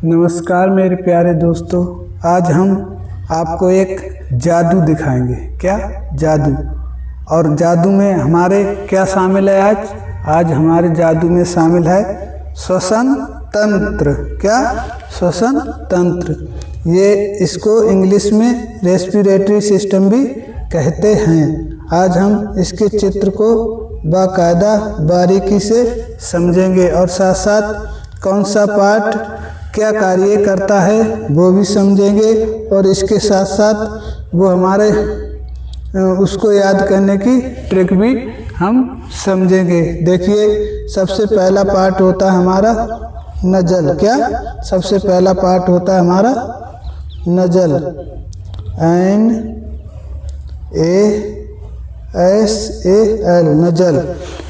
नमस्कार मेरे प्यारे दोस्तों, आज हम आपको एक जादू दिखाएंगे। क्या जादू? और जादू में हमारे क्या शामिल है? आज हमारे जादू में शामिल है श्वसन तंत्र। क्या? श्वसन तंत्र। ये इसको इंग्लिश में रेस्पिरेटरी सिस्टम भी कहते हैं। आज हम इसके चित्र को बाकायदा बारीकी से समझेंगे और साथ साथ कौन सा पार्ट क्या कार्य करता है वो भी समझेंगे, और इसके साथ साथ वो हमारे उसको याद करने की ट्रिक भी हम समझेंगे। देखिए, सबसे पहला पार्ट होता है हमारा नजल। क्या? सबसे पहला पार्ट होता है हमारा नजल। NASAL, nasal.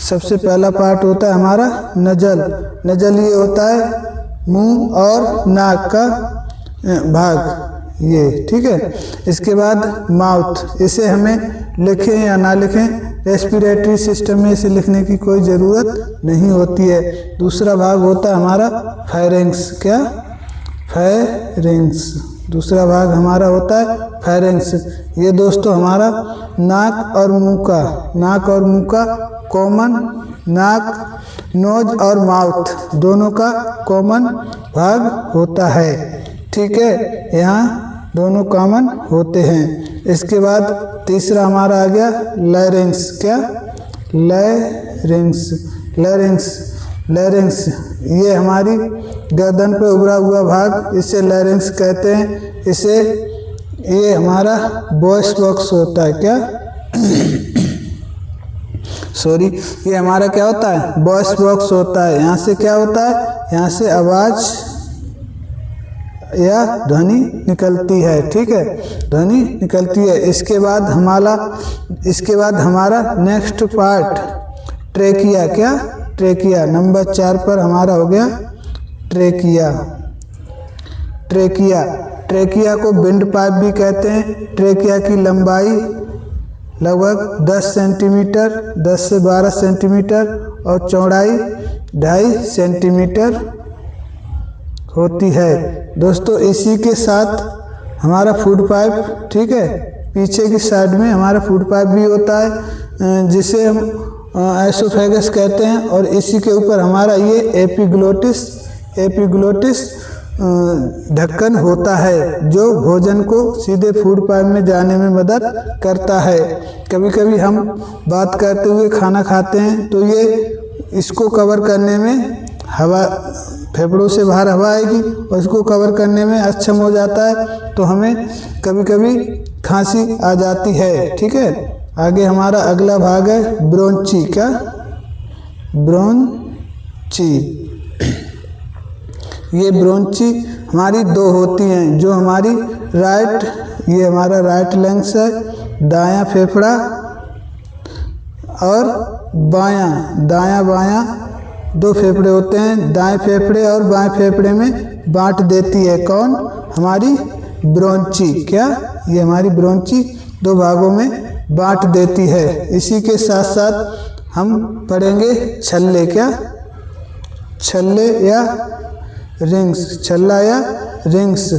सबसे पहला पार्ट होता है हमारा नजल। नजल ये होता है मुंह और नाक का भाग, ये ठीक है। इसके बाद माउथ, इसे हमें लिखें या ना लिखें, रेस्पिरेटरी सिस्टम में इसे लिखने की कोई ज़रूरत नहीं होती है। दूसरा भाग होता है हमारा फेरिंक्स। क्या? फेरिंक्स। दूसरा भाग हमारा होता है फेरिंक्स। ये दोस्तों हमारा नाक और मुंह का कॉमन, नाक, नोज और माउथ दोनों का कॉमन भाग होता है। ठीक है, यहाँ दोनों कॉमन होते हैं। इसके बाद तीसरा हमारा आ गया लैरिंग्स। क्या? लैरिंग्स। ये हमारी गर्दन पे उभरा हुआ भाग, इसे लैरिंग्स कहते हैं। ये हमारा वॉइस बॉक्स होता है। क्या? ये हमारा क्या होता है? वॉइस बॉक्स होता है। यहाँ से क्या होता है? यहाँ से आवाज या ध्वनि निकलती है। ठीक है, ध्वनि निकलती है। इसके बाद हमारा नेक्स्ट पार्ट ट्रेकिया। क्या? ट्रेकिया। नंबर 4 पर हमारा हो गया ट्रेकिया। ट्रेकिया को विंड पाइप भी कहते हैं। ट्रेकिया की लंबाई लगभग 10 सेंटीमीटर, 10 से 12 सेंटीमीटर और चौड़ाई 2.5 सेंटीमीटर होती है। दोस्तों, इसी के साथ हमारा फूड पाइप, ठीक है, पीछे की साइड में हमारा फूड पाइप भी होता है, जिसे हम एसोफेगस कहते हैं। और इसी के ऊपर हमारा ये एपिग्लोटिस ढक्कन होता है, जो भोजन को सीधे फूड पाइप में जाने में मदद करता है। कभी कभी हम बात करते हुए खाना खाते हैं तो ये इसको कवर करने में हवा, फेफड़ों से बाहर हवा आएगी और इसको कवर करने में अक्षम हो जाता है, तो हमें कभी कभी खांसी आ जाती है। ठीक है, आगे हमारा अगला भाग है ब्रोंची। क्या? ब्रोंची। ये ब्रोंची हमारी 2 होती हैं, जो हमारी ये हमारा राइट लंग्स है, दायां फेफड़ा, और दायां बायां 2 फेफड़े होते हैं। दाएं फेफड़े और बाएं फेफड़े में बांट देती है कौन? हमारी ब्रोंची। क्या? ये हमारी ब्रोंची 2 भागों में बांट देती है। इसी के साथ साथ हम पढ़ेंगे छल्ले। क्या? छल्ले या रिंग्स। छल्ला या रिंग्स,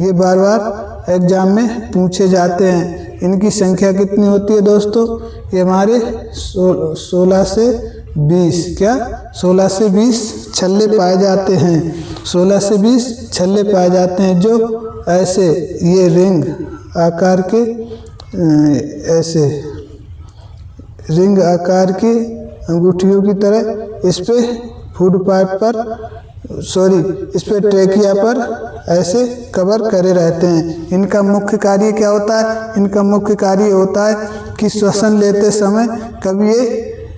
ये बार बार एग्जाम में पूछे जाते हैं। इनकी संख्या कितनी होती है दोस्तों? ये हमारे 16 से 20। क्या? 16 से 20 छल्ले पाए जाते हैं। 16 से 20 छल्ले पाए जाते हैं, जो ऐसे ये रिंग आकार के, ऐसे रिंग आकार की अंगूठियों की तरह इस पे फूड पाइप पर, इस पे ट्रेकिया पर ऐसे कवर करे रहते हैं। इनका मुख्य कार्य क्या होता है? इनका मुख्य कार्य होता है कि श्वसन लेते समय कभी ये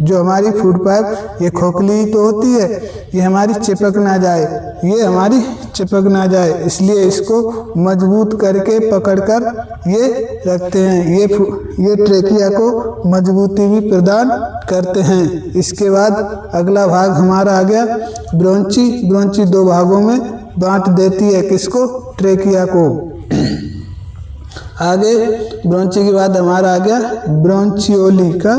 जो हमारी फूड पाइप, ये खोखली तो होती है, ये हमारी चिपक ना जाए, इसलिए इसको मजबूत करके पकड़कर ये रखते हैं। ये ट्रेकिया को मजबूती भी प्रदान करते हैं। इसके बाद अगला भाग हमारा आ गया ब्रोंची। ब्रोंची 2 भागों में बांट देती है। किसको? ट्रेकिया को। आगे ब्रोंची के बाद हमारा आ गया ब्रोंचियोली। का?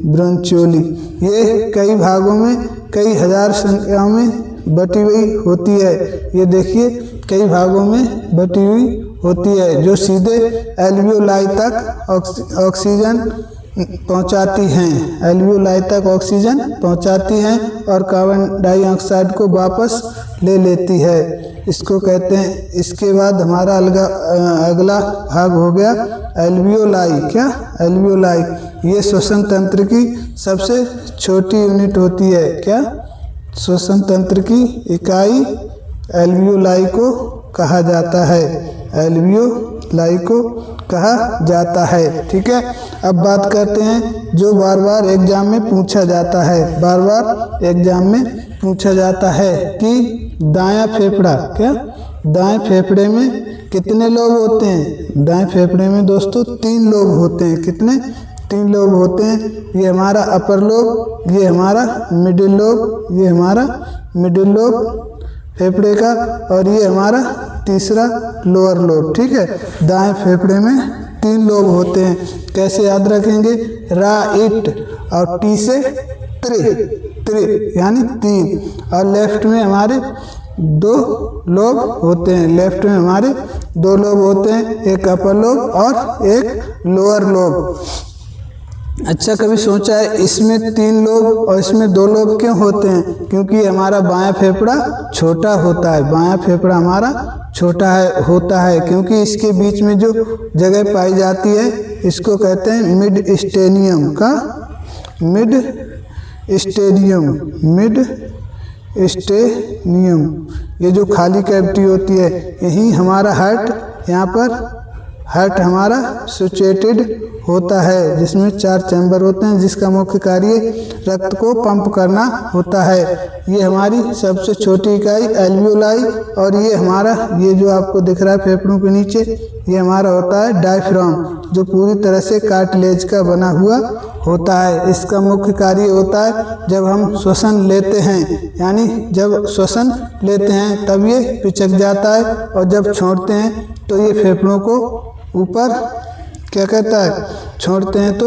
ब्रोंचियोली। ये कई भागों में कई हजार संख्याओं में बटी हुई होती है। ये देखिए कई भागों में बटी हुई होती है जो सीधे एल्वियोलाई तक ऑक्सीजन पहुंचाती हैं, एल्वियोलाई तक ऑक्सीजन पहुंचाती हैं और कार्बन डाइऑक्साइड को वापस ले लेती है। इसको कहते हैं। इसके बाद हमारा अगला भाग हो गया एल्वियोलाई। क्या? एल्वियोलाई। ये श्वसन तंत्र की सबसे छोटी यूनिट होती है। क्या? श्वसन तंत्र की इकाई एल्वियोलाई को कहा जाता है, एल्वियोलाई को कहा जाता है। ठीक है। अब बात करते हैं जो बार बार एग्जाम में पूछा जाता है, बार बार एग्जाम में पूछा जाता है कि दायां फेफड़ा, क्या दाएं फेफड़े में कितने लोब होते हैं? दाएं फेफड़े में दोस्तों 3 लोब होते हैं। कितने? 3 लोब होते हैं। ये हमारा अपर लोब, ये हमारा मिडिल लोब, ये हमारा मिडिल लोब फेफड़े का, और ये हमारा तीसरा लोअर लोब। ठीक है। दाएं फेफड़े में 3 लोब होते हैं। कैसे याद रखेंगे? राइट और टी से त्रि यानी 3, और लेफ्ट में हमारे 2 लोब होते हैं। लेफ्ट में हमारे 2 लोब होते हैं, एक अपर लोब और एक लोअर लोब। अच्छा, कभी सोचा है इसमें 3 लोब और इसमें 2 लोब क्यों होते हैं? क्योंकि हमारा बायां फेफड़ा छोटा होता है, बायां फेफड़ा हमारा छोटा होता है, क्योंकि इसके बीच में जो जगह पाई जाती है इसको कहते हैं मिड स्टेनियम। का? मिड स्टेनियम, मिड स्टेनियम। ये जो खाली कैविटी होती है, यही हमारा हार्ट, यहाँ पर हार्ट हमारा सिचुएटेड होता है, जिसमें 4 चैम्बर होते हैं, जिसका मुख्य कार्य रक्त को पंप करना होता है। ये हमारी सबसे छोटी इकाई एल्वियोलाई, और ये हमारा, ये जो आपको दिख रहा है फेफड़ों के नीचे, ये हमारा होता है डायफ्राम, जो पूरी तरह से कार्टिलेज का बना हुआ होता है। इसका मुख्य कार्य होता है जब हम श्वसन लेते हैं, यानी जब श्वसन लेते हैं तब ये पिचक जाता है, और जब छोड़ते हैं तो ये फेफड़ों को ऊपर क्या कहता है, छोड़ते हैं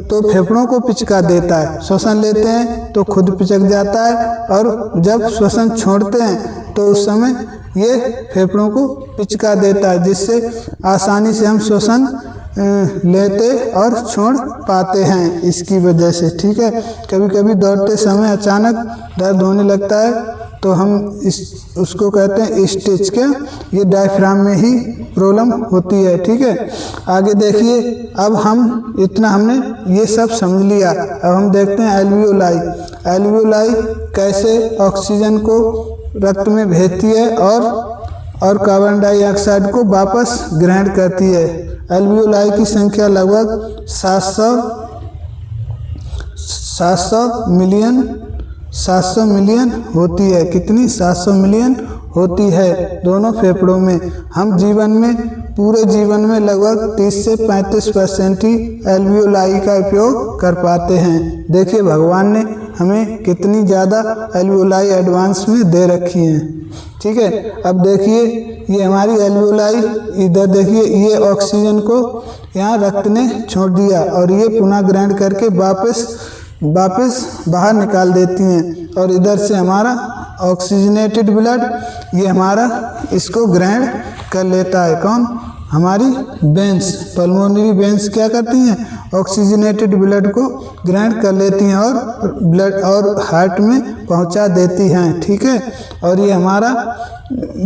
तो फेफड़ों को पिचका देता है। श्वसन लेते हैं तो खुद पिचक जाता है, और जब श्वसन छोड़ते हैं तो उस समय ये फेफड़ों को पिचका देता है, जिससे आसानी से हम श्वसन लेते और छोड़ पाते हैं इसकी वजह से। ठीक है। कभी कभी दौड़ते समय अचानक दर्द होने लगता है तो हम उसको कहते हैं स्टिच। क्या? ये डायफ्राम में ही प्रॉब्लम होती है। ठीक है। आगे देखिए, अब हम इतना हमने ये सब समझ लिया। अब हम देखते हैं एल्वियोलाई। एल्वियोलाई कैसे ऑक्सीजन को रक्त में भेजती है और कार्बन डाइऑक्साइड को वापस ग्रहण करती है। एल्वियोलाई की संख्या लगभग 700 मिलियन होती है। कितनी? 700 मिलियन होती है दोनों फेफड़ों में। हम जीवन में, पूरे जीवन में लगभग 30 से 35% ही एल्वियोलाई का उपयोग कर पाते हैं। देखिए भगवान ने हमें कितनी ज़्यादा एल्वियोलाई एडवांस में दे रखी हैं। ठीक है। अब देखिए ये हमारी एल्वियोलाई, इधर देखिए ये ऑक्सीजन को यहाँ रक्त ने छोड़ दिया, और ये पुनः ग्रहण करके वापस बाहर निकाल देती हैं, और इधर से हमारा ऑक्सीजनेटेड ब्लड ये हमारा इसको ग्रहण कर लेता है। कौन? हमारी वेंस, पल्मोनरी वेंस क्या करती हैं? ऑक्सीजनेटेड ब्लड को ग्रहण कर लेती हैं और ब्लड और हार्ट में पहुंचा देती हैं। ठीक है। और ये हमारा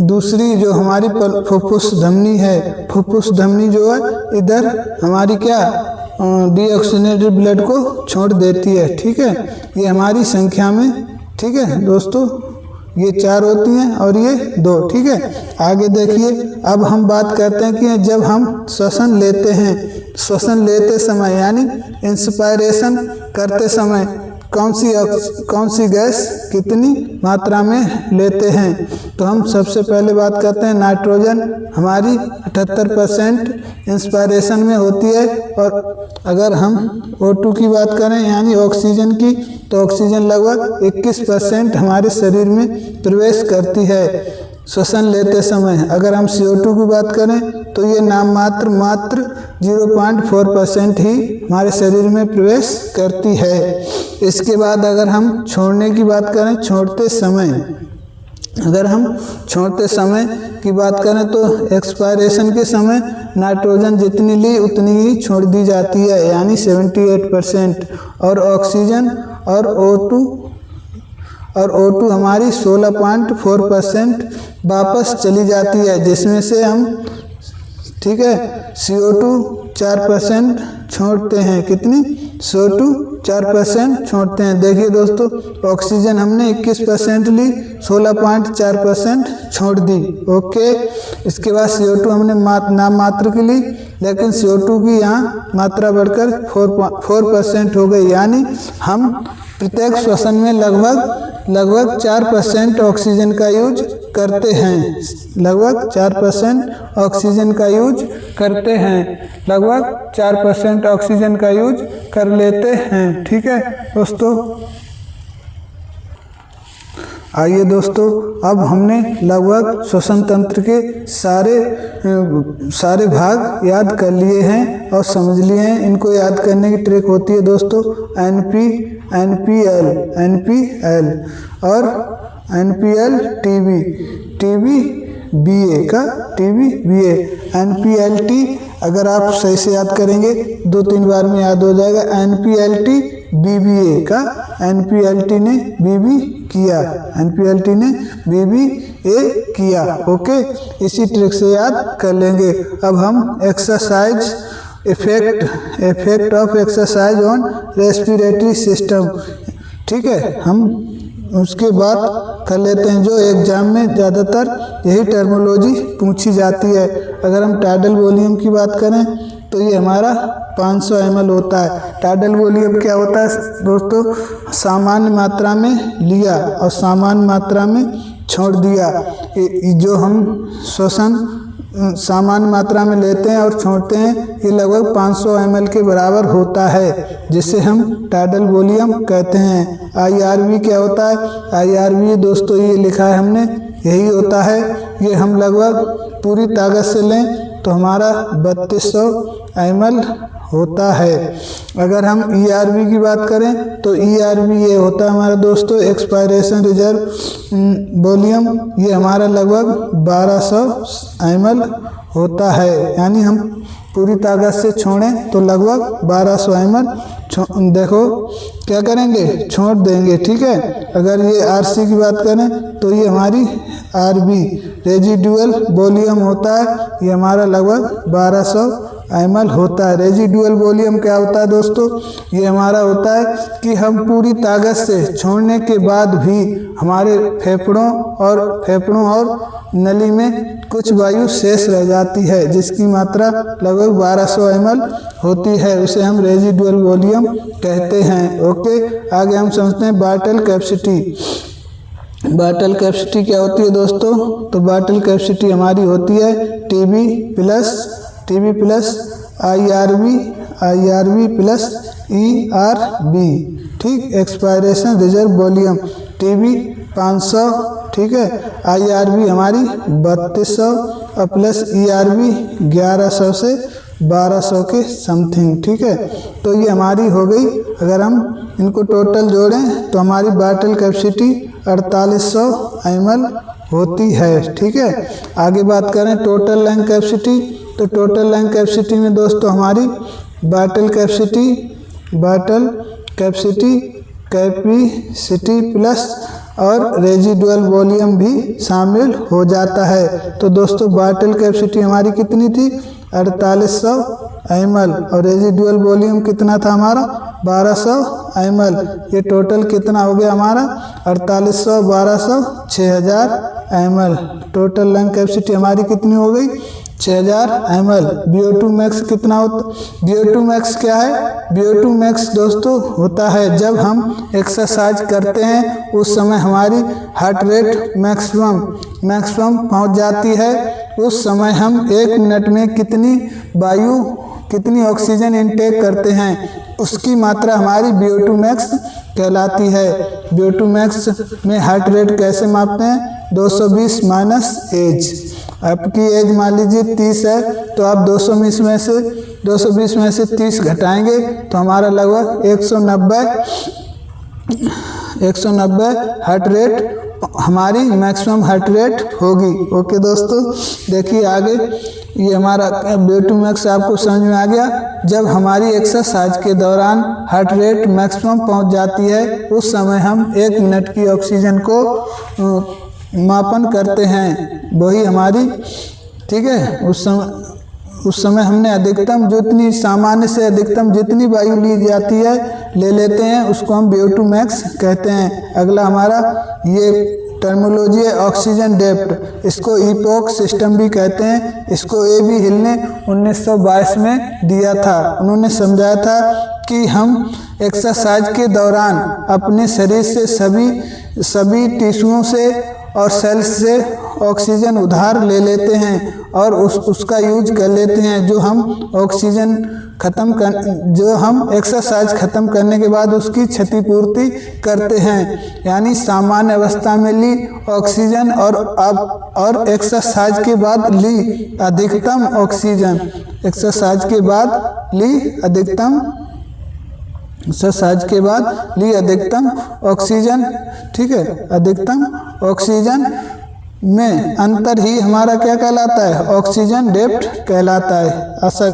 दूसरी जो हमारी फुफ्फुस धमनी है, फुफ्फुस धमनी जो है इधर हमारी क्या डीऑक्सीजनेटेड ब्लड को छोड़ देती है। ठीक है। ये हमारी संख्या में, ठीक है दोस्तों, ये 4 होती हैं और ये 2। ठीक है। आगे देखिए, अब हम बात करते हैं कि जब हम श्वसन लेते हैं, श्वसन लेते समय यानी इंस्पायरेशन करते समय कौन सी गैस कितनी मात्रा में लेते हैं? तो हम सबसे पहले बात करते हैं नाइट्रोजन हमारी 78% इंस्पायरेशन में होती है, और अगर हम O2 की बात करें यानी ऑक्सीजन की, तो ऑक्सीजन लगभग 21% हमारे शरीर में प्रवेश करती है श्वसन लेते समय। अगर हम CO2 की बात करें तो ये मात्र 0.4% ही हमारे शरीर में प्रवेश करती है। इसके बाद अगर हम छोड़ने की बात करें, अगर हम छोड़ते समय की बात करें तो एक्सपायरेशन के समय नाइट्रोजन जितनी ली उतनी ही छोड़ दी जाती है, यानी 78%। और ऑक्सीजन और O2 हमारी 16.4% वापस चली जाती है, जिसमें से हम, ठीक है, CO2 4% छोड़ते हैं। कितनी? CO2 4% छोड़ते हैं। देखिए दोस्तों, ऑक्सीजन हमने 21% ली, 16.4% छोड़ दी। ओके, इसके बाद CO2 हमने नाम मात्र की ली, लेकिन CO2 की यहाँ मात्रा बढ़कर 4% हो गई, यानी हम प्रत्येक श्वसन में लगभग 4% ऑक्सीजन का यूज करते हैं। लगभग 4% ऑक्सीजन का यूज करते हैं। लगभग 4% ऑक्सीजन का यूज कर लेते हैं। ठीक है दोस्तों, आइए दोस्तों, अब हमने लगभग श्वसन तंत्र के सारे भाग याद कर लिए हैं और समझ लिए हैं। इनको याद करने की ट्रिक होती है दोस्तों NPL और NPL TB BA NPLT अगर आप सही से याद करेंगे 2-3 बार में याद हो जाएगा। NPLT BBA का NPLT ने BBA किया। ओके, इसी ट्रिक से याद कर लेंगे। अब हम exercise effect of exercise on respiratory system, ठीक है, हम उसके बाद कर लेते हैं जो एग्जाम में ज़्यादातर यही टर्मोलॉजी पूछी जाती है। अगर हम टाइडल वॉल्यूम की बात करें तो ये हमारा 500 ml होता है। टाइडल वॉल्यूम क्या होता है दोस्तों? सामान्य मात्रा में लिया और सामान्य मात्रा में छोड़ दिया। जो हम श्वसन सामान्य मात्रा में लेते हैं और छोड़ते हैं, ये लगभग 500 ml के बराबर होता है, जिसे हम टाइडल वॉल्यूम कहते हैं। IRV क्या होता है? IRV दोस्तों ये लिखा है हमने, यही होता है। ये हम लगभग पूरी ताकत से लें तो हमारा 3200 ml होता है। अगर हम ERV की बात करें तो ERV ये होता है हमारा दोस्तों एक्सपायरेशन रिजर्व वॉल्यूम, ये हमारा लगभग 1200 ml होता है। यानी हम पूरी ताकत से छोड़ें तो लगभग 1200 ml देखो क्या करेंगे, छोड़ देंगे। ठीक है, अगर ये RC की बात करें तो ये हमारी RB रेजिडुअल वॉल्यूम होता है, ये हमारा लगभग 1200 ml होता है। रेजिडुअल वॉल्यूम क्या होता है दोस्तों? ये हमारा होता है कि हम पूरी ताकत से छोड़ने के बाद भी हमारे फेफड़ों और नली में कुछ वायु शेष रह जाती है, जिसकी मात्रा लगभग 1200 ml होती है, उसे हम रेजिडुअल वॉल्यूम कहते हैं। ओके, आगे हम समझते हैं वाइटल कैपेसिटी। वाइटल कैपेसिटी क्या होती है दोस्तों? तो वाइटल कैपेसिटी हमारी होती है TB plus IRV plus ERB। ठीक, एक्सपायरेशन रिजर्व वॉल्यूम TB 500, ठीक है, IRV हमारी 3200 और प्लस ERB 1100 से 1200 के समथिंग। ठीक है, तो ये हमारी हो गई। अगर हम इनको टोटल जोड़ें तो हमारी वाइटल कैपेसिटी 4800 ml होती है। ठीक है, आगे बात करें टोटल लंग कैपेसिटी, तो टोटल लंग कैपेसिटी में दोस्तों हमारी वाइटल कैपेसिटी प्लस और रेजिडुअल वॉल्यूम भी शामिल हो जाता है। तो दोस्तों वाइटल कैपेसिटी हमारी कितनी थी? 4800 ml और रेजिडुअल वॉल्यूम कितना था हमारा? 1200 ml। ये टोटल कितना हो गया हमारा? 4800 1200 6000 ml। टोटल लंग कैपेसिटी हमारी कितनी हो गई? 6000 ml। VO2 मैक्स कितना होता? VO2 मैक्स क्या है? VO2 मैक्स दोस्तों होता है जब हम एक्सरसाइज करते हैं उस समय हमारी हार्ट रेट मैक्सिमम पहुंच जाती है। उस समय हम 1 मिनट में कितनी ऑक्सीजन इनटेक करते हैं, उसकी मात्रा हमारी VO2 मैक्स कहलाती है। VO2 मैक्स में हार्ट रेट कैसे मापते हैं? 220 माइनस एज। आपकी एज मान लीजिए 30 है, तो आप 220 में से 30 घटाएंगे तो हमारा लगभग 190 हार्ट रेट हमारी मैक्सिमम हार्ट रेट होगी। ओके दोस्तों, देखिए आगे, ये हमारा VO2 मैक्स आपको समझ में आ गया। जब हमारी एक्सरसाइज के दौरान हार्ट रेट मैक्सिमम पहुंच जाती है, उस समय हम 1 मिनट की ऑक्सीजन को मापन करते हैं, वही हमारी, ठीक है, उस समय हमने अधिकतम जितनी सामान्य से अधिकतम जितनी वायु ली जाती है ले लेते हैं, उसको हम VO2 मैक्स कहते हैं। अगला हमारा ये टर्मिनोलॉजी है ऑक्सीजन डेप्थ, इसको ईपॉक सिस्टम भी कहते हैं। इसको A.B. हिल ने 1922 में दिया था। उन्होंने समझाया था कि हम एक्सरसाइज के दौरान अपने शरीर से सभी टिश्यूओं से और सेल्स से ऑक्सीजन उधार ले लेते हैं और उसका यूज कर लेते हैं, जो हम एक्सरसाइज ख़त्म करने के बाद उसकी क्षतिपूर्ति करते हैं। यानी सामान्य अवस्था में ली ऑक्सीजन और एक्सरसाइज के बाद ली अधिकतम ऑक्सीजन, एक्सरसाइज के बाद ली अधिकतम ऑक्सीजन, ठीक है, अधिकतम ऑक्सीजन में अंतर ही हमारा क्या कहलाता है, ऑक्सीजन डेप्थ कहलाता है। ऐसा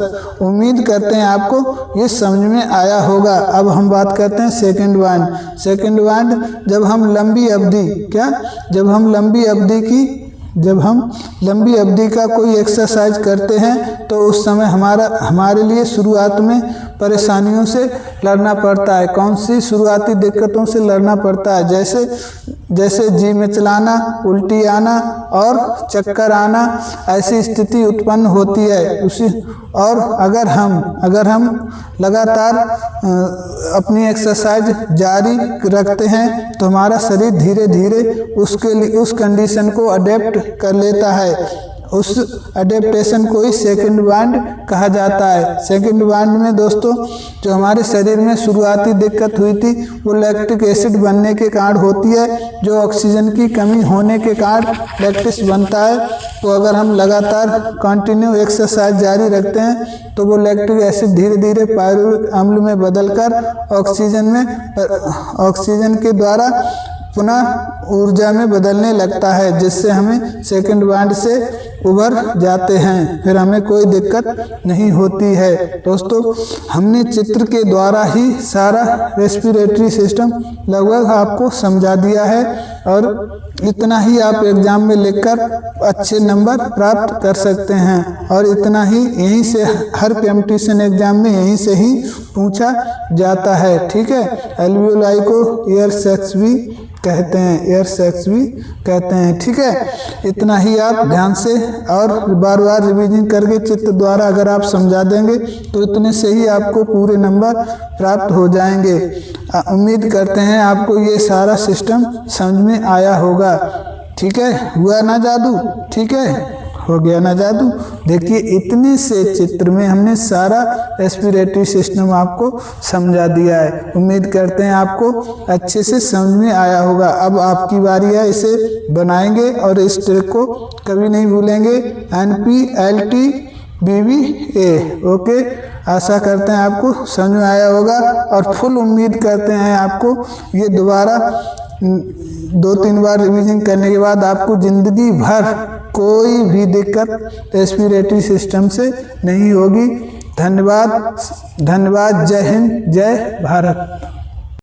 उम्मीद करते हैं आपको ये समझ में आया होगा। अब हम बात करते हैं सेकंड पॉइंट। सेकंड पॉइंट, जब हम लंबी अवधि का कोई एक्सरसाइज करते हैं तो उस समय हमारे लिए शुरुआत में परेशानियों से लड़ना पड़ता है। कौन सी शुरुआती दिक्कतों से लड़ना पड़ता है? जैसे जी मिचलाना, उल्टी आना और चक्कर आना, ऐसी स्थिति उत्पन्न होती है। और अगर हम लगातार अपनी एक्सरसाइज जारी रखते हैं तो हमारा शरीर धीरे धीरे उस कंडीशन को अडेप्ट कर लेता है। उस अडेप्टेशन को ही सेकंड पॉइंट कहा जाता है। सेकंड पॉइंट में दोस्तों, जो हमारे शरीर में शुरुआती दिक्कत हुई थी वो लैक्टिक एसिड बनने के कारण होती है, जो ऑक्सीजन की कमी होने के कारण लैक्टिस बनता है। तो अगर हम लगातार कंटिन्यू एक्सरसाइज जारी रखते हैं तो वो लैक्टिक एसिड धीरे धीरे पायरुविक अम्ल में बदलकर ऑक्सीजन के द्वारा पुनः ऊर्जा में बदलने लगता है, जिससे हमें सेकंड पॉइंट से उबर जाते हैं, फिर हमें कोई दिक्कत नहीं होती है। दोस्तों, हमने चित्र के द्वारा ही सारा रेस्पिरेटरी सिस्टम लगभग आपको समझा दिया है और इतना ही आप एग्जाम में लिखकर अच्छे नंबर प्राप्त कर सकते हैं। और इतना ही, यहीं से हर कॉम्पिटिशन एग्जाम में यहीं से ही पूछा जाता है, ठीक है। एल्वियोलाई को एयर सैक्स भी कहते हैं, ठीक है। इतना ही आप ध्यान से और बार बार रिवीजन करके चित्र द्वारा अगर आप समझा देंगे तो इतने से ही आपको पूरे नंबर प्राप्त हो जाएंगे। उम्मीद करते हैं आपको ये सारा सिस्टम समझ में आया होगा, ठीक है। हुआ ना जादू, ठीक है, हो गया ना जादू। देखिए, इतने से चित्र में हमने सारा रेस्पिरेटरी सिस्टम आपको समझा दिया है। उम्मीद करते हैं आपको अच्छे से समझ में आया होगा। अब आपकी बारी है, इसे बनाएंगे और इस ट्रिक को कभी नहीं भूलेंगे। NPLTBBA, okay. आशा करते हैं आपको समझ में आया होगा और फुल उम्मीद करते हैं आपको ये दोबारा 2-3 बार रिवीजन करने के बाद आपको जिंदगी भर कोई भी दिक्कत रेस्पिरेटरी सिस्टम से नहीं होगी। धन्यवाद। जय हिंद, जय भारत।